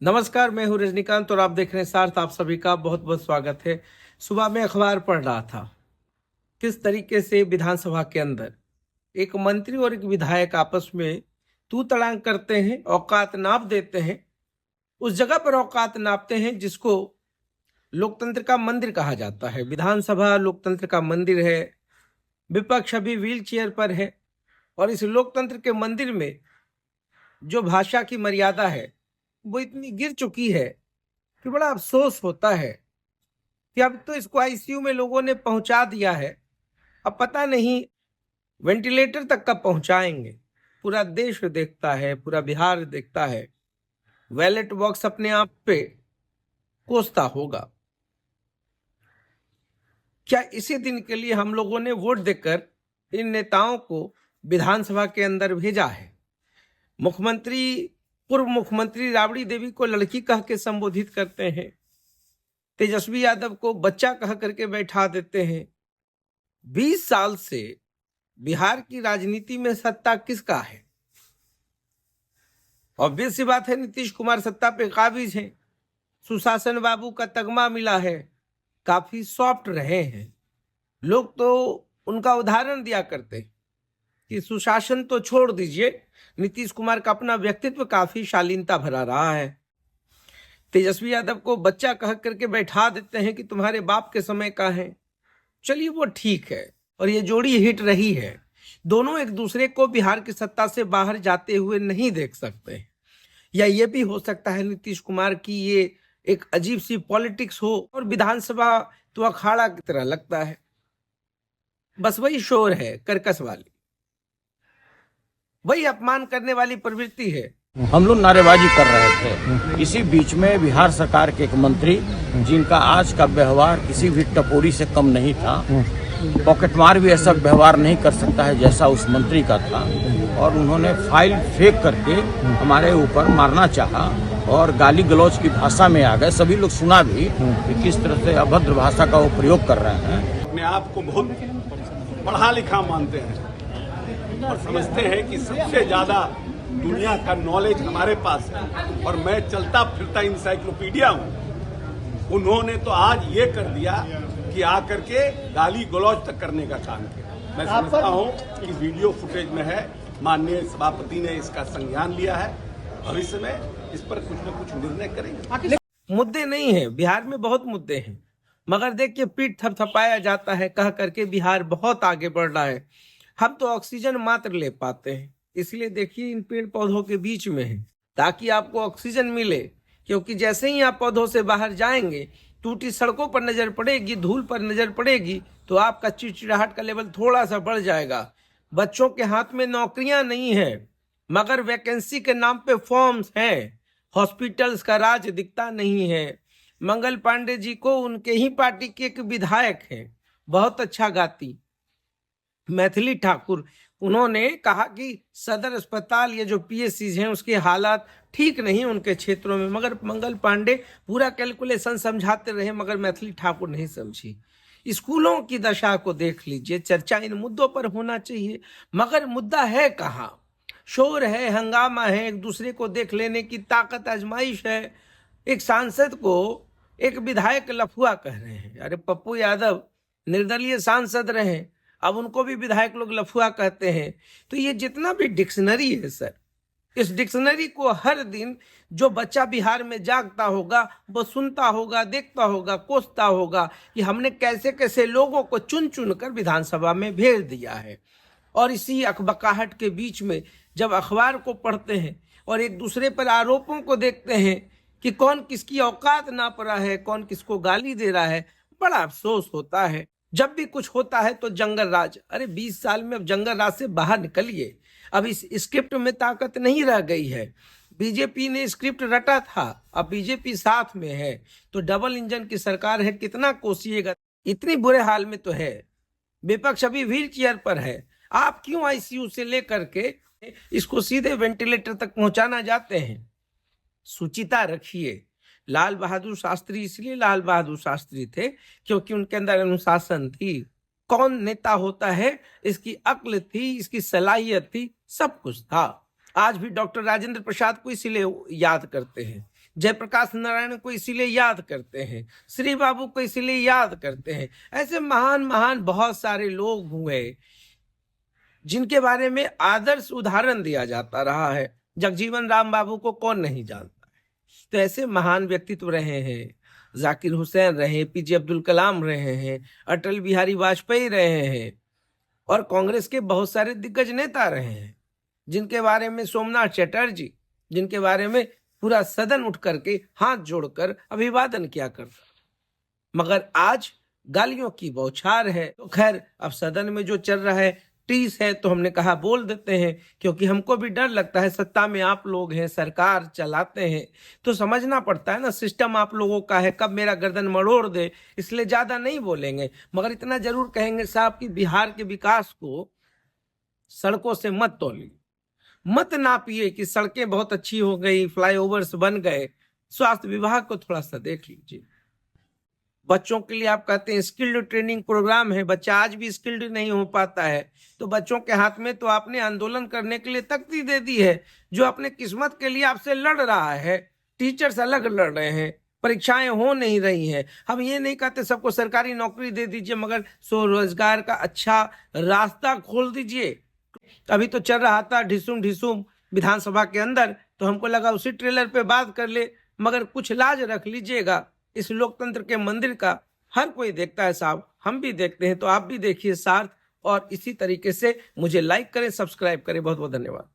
नमस्कार, मैं हूं रजनीकांत और आप देख रहे हैं सार्थ। आप सभी का बहुत बहुत स्वागत है। सुबह में अखबार पढ़ रहा था किस तरीके से विधानसभा के अंदर एक मंत्री और एक विधायक आपस में तू तड़ांग करते हैं, औकात नाप देते हैं। उस जगह पर औकात नापते हैं जिसको लोकतंत्र का मंदिर कहा जाता है। विधानसभा लोकतंत्र का मंदिर है। विपक्ष अभी व्हील चेयर पर है और इस लोकतंत्र के मंदिर में जो भाषा की मर्यादा है वो इतनी गिर चुकी है कि बड़ा अफसोस होता है कि अब तो इसको आईसीयू में लोगों ने पहुंचा दिया है। अब पता नहीं वेंटिलेटर तक कब पहुंचाएंगे। पूरा देश देखता है, पूरा बिहार देखता है। बैलेट बॉक्स अपने आप पे कोसता होगा। क्या इसी दिन के लिए हम लोगों ने वोट देकर इन नेताओं को विधानसभा के अंदर भेजा है? मुख्यमंत्री, पूर्व मुख्यमंत्री राबड़ी देवी को लड़की कह के संबोधित करते हैं। तेजस्वी यादव को बच्चा कह करके बैठा देते हैं। 20 साल से बिहार की राजनीति में सत्ता किसका है? ऑब्वियस सी बात है, नीतीश कुमार सत्ता पे काबिज हैं। सुशासन बाबू का तगमा मिला है, काफी सॉफ्ट रहे हैं। लोग तो उनका उदाहरण दिया करते कि सुशासन तो छोड़ दीजिए, नीतीश कुमार का अपना व्यक्तित्व काफी शालीनता भरा रहा है। तेजस्वी यादव को बच्चा कह करके बैठा देते हैं कि तुम्हारे बाप के समय का है। चलिए वो ठीक है, और ये जोड़ी हिट रही है। दोनों एक दूसरे को बिहार की सत्ता से बाहर जाते हुए नहीं देख सकते। या ये भी हो सकता है नीतीश कुमार की ये एक अजीब सी पॉलिटिक्स हो और विधानसभा तो अखाड़ा की तरह लगता है। बस वही शोर है, कर्कश वाली, वही अपमान करने वाली प्रवृत्ति है। हम लोग नारेबाजी कर रहे थे। इसी बीच में बिहार सरकार के एक मंत्री, जिनका आज का व्यवहार किसी भी टपोरी से कम नहीं था, पॉकेटमार भी ऐसा व्यवहार नहीं कर सकता है जैसा उस मंत्री का था, और उन्होंने फाइल फेंक करके हमारे ऊपर मारना चाहा और गाली गलौज की भाषा में आ गए। सभी लोग सुना भी कि किस तरह से अभद्र भाषा का वो प्रयोग कर रहे हैं। अपने आप को बहुत पढ़ा लिखा मानते हैं और समझते हैं कि सबसे ज्यादा दुनिया का नॉलेज हमारे पास है और मैं चलता फिरता इंसाइक्लोपीडिया हूँ। उन्होंने तो आज ये कर दिया कि आकर के गाली गलौज तक करने का काम किया। मैं समझता हूँ कि वीडियो फुटेज में है, माननीय सभापति ने इसका संज्ञान लिया है। भविष्य में इस पर कुछ न कुछ निर्णय करेंगे। मुद्दे नहीं है, बिहार में बहुत मुद्दे हैं, मगर देखिए पीठ थपथपाया जाता है कह करके बिहार बहुत आगे बढ़ रहा है। हम तो ऑक्सीजन मात्र ले पाते हैं, इसलिए देखिए इन पेड़ पौधों के बीच में है ताकि आपको ऑक्सीजन मिले। क्योंकि जैसे ही आप पौधों से बाहर जाएंगे, टूटी सड़कों पर नजर पड़ेगी, धूल पर नजर पड़ेगी, तो आपका चिड़चिड़ाहट का लेवल थोड़ा सा बढ़ जाएगा। बच्चों के हाथ में नौकरियां नहीं है, मगर वैकेंसी के नाम पे फॉर्म्स हैं। हॉस्पिटल्स का राज दिखता नहीं है। मंगल पांडे जी को उनके ही पार्टी के एक विधायक हैं, बहुत अच्छा गाती, मैथिली ठाकुर, उन्होंने कहा कि सदर अस्पताल, ये जो पीएससीज हैं, उसके हालात ठीक नहीं उनके क्षेत्रों में। मगर मंगल पांडे पूरा कैलकुलेशन समझाते रहे, मगर मैथिली ठाकुर नहीं समझी। स्कूलों की दशा को देख लीजिए। चर्चा इन मुद्दों पर होना चाहिए, मगर मुद्दा है कहाँ? शोर है, हंगामा है, एक दूसरे को देख लेने की ताकत आजमाइश है। एक सांसद को एक विधायक लफुआ कह रहे हैं। अरे पप्पू यादव निर्दलीय सांसद रहे, अब उनको भी विधायक लोग लफुआ कहते हैं। तो ये जितना भी डिक्शनरी है सर, इस डिक्शनरी को हर दिन जो बच्चा बिहार में जागता होगा वो सुनता होगा, देखता होगा, कोसता होगा कि हमने कैसे कैसे लोगों को चुन चुन कर विधानसभा में भेज दिया है। और इसी अकबकाहट के बीच में जब अखबार को पढ़ते हैं और एक दूसरे पर आरोपों को देखते हैं कि कौन किसकी औकात नाप रहा है, कौन किसको गाली दे रहा है, बड़ा अफसोस होता है। जब भी कुछ होता है तो जंगल राज। अरे 20 साल में अब जंगल राज से बाहर निकलिए। अब इस स्क्रिप्ट में ताकत नहीं रह गई है। बीजेपी ने स्क्रिप्ट रटा था, अब बीजेपी साथ में है तो डबल इंजन की सरकार है, कितना कोसिएगा। इतनी बुरे हाल में तो है, विपक्ष अभी व्हील चेयर पर है। आप क्यों आईसीयू से लेकर के इसको सीधे वेंटिलेटर तक पहुंचाना जाते हैं? सुचिता रखिए। लाल बहादुर शास्त्री इसलिए लाल बहादुर शास्त्री थे क्योंकि उनके अंदर अनुशासन थी। कौन नेता होता है, इसकी अक्ल थी, इसकी सलाहियत थी, सब कुछ था। आज भी डॉक्टर राजेंद्र प्रसाद को इसीलिए याद करते हैं। जयप्रकाश नारायण को इसीलिए याद करते हैं, श्री बाबू को इसीलिए याद करते हैं। ऐसे महान महान बहुत सारे लोग हुए जिनके बारे में आदर्श उदाहरण दिया जाता रहा है। जगजीवन राम बाबू को कौन नहीं जानता है। तो ऐसे महान व्यक्तित्व रहे हैं, जाकिर हुसैन रहे, पीजे अब्दुल कलाम रहे हैं, अटल बिहारी वाजपेयी रहे हैं, और कांग्रेस के बहुत सारे दिग्गज नेता रहे हैं, जिनके बारे में सोमनाथ चटर्जी, जिनके बारे में पूरा सदन उठ करके हाथ जोड़कर अभिवादन किया करता। मगर आज गालियों की बौछार है। तो खैर, अब सदन में जो चल रहा है टीस है, तो हमने कहा बोल देते हैं, क्योंकि हमको भी डर लगता है। सत्ता में आप लोग हैं, सरकार चलाते हैं, तो समझना पड़ता है ना, सिस्टम आप लोगों का है, कब मेरा गर्दन मरोड़ दे, इसलिए ज्यादा नहीं बोलेंगे। मगर इतना जरूर कहेंगे साहब कि बिहार के विकास को सड़कों से मत तोलिए, मत नापिए कि सड़कें बहुत अच्छी हो गई, फ्लाईओवर्स बन गए। स्वास्थ्य विभाग को थोड़ा सा देख लीजिए। बच्चों के लिए आप कहते हैं स्किल्ड ट्रेनिंग प्रोग्राम है, बच्चा आज भी स्किल्ड नहीं हो पाता है, तो बच्चों के हाथ में तो आपने आंदोलन करने के लिए तख्ती दे दी है, जो अपने किस्मत के लिए आपसे लड़ रहा है। टीचर्स अलग लड़ रहे हैं, परीक्षाएं हो नहीं रही हैं। हम ये नहीं कहते सबको सरकारी नौकरी दे दीजिए, मगर स्वरोजगार का अच्छा रास्ता खोल दीजिए। अभी तो चल रहा था ढिसुम ढिसुम विधानसभा के अंदर, तो हमको लगा उसी ट्रेलर पे बात कर ले, मगर कुछ लाज रख लीजिएगा। इस लोकतंत्र के मंदिर का हर कोई देखता है साहब, हम भी देखते हैं, तो आप भी देखिए सार्थ, और इसी तरीके से मुझे लाइक करें, सब्सक्राइब करें। बहुत बहुत धन्यवाद।